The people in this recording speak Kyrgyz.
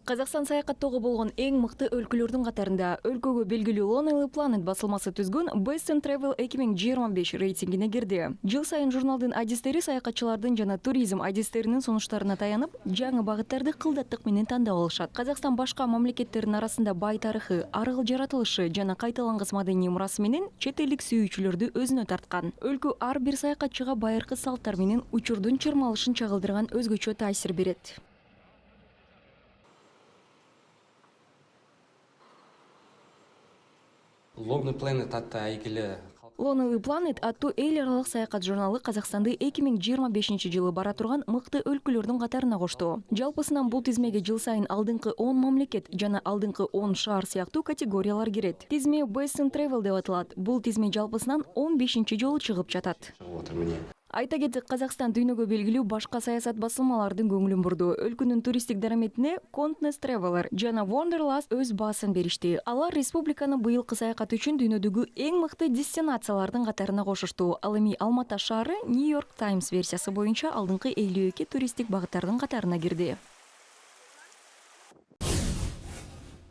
Казакстан саякаттоого болгон эң мыкты өлкөлөрдүн катарында өлкөгө белгилүү Lonely Planet басылмасы түзгөн Best in Travel 2025 рейтингине кирди. Жыл сайын журналдын адистери саякатчылардын жана туризм адистеринин сунуштарына таянып, жаңы багыттарды кылдаттык менен тандап алышат. Казакстан башка мамлекеттердин арасында бай тарыхы, аргыл жаратылышы жана кайталангыс маданий мурасы менен чет элдик сүйүүчүлөрдү өзүнө тарткан. Өлкө ар бир саякатчыга байыркы салттар менен учурдун чырмалышын чагылдырган өзгөчө таасир берет. Lonely Planet атты әйгілі Lonely Planet аттуу эл аралык саякат журналы Казакстанды 2025 жылы бара турган мыкты өлкөлөрдүн катарына кошту. Жалпысынан бул тизмеге жыл сайын алдыңкы 10 мамлекет жана алдыңкы 10 шаар сыяктуу категориялар кирет. Тизме Best in Travel деп аталат. Бул тизме жалпысынан 15 жолу чыгып жатат. Айта кетсек, Казакстан дүйнөгө белгилүү башка саясат басылмалардын көңүлүн бурду. Өлкөнүн туристтик дараметине Continental Traveler жана Wanderlust өз баасын беришти. Алар республиканы быйылкы саякат үчүн дүйнөдөгү эң мыкты дестинациялардын катарына кошушту. Ал эми Алматы шаары New York Times версиясы боюнча алдыңкы 52 туристтик багыттардын катарына кирди.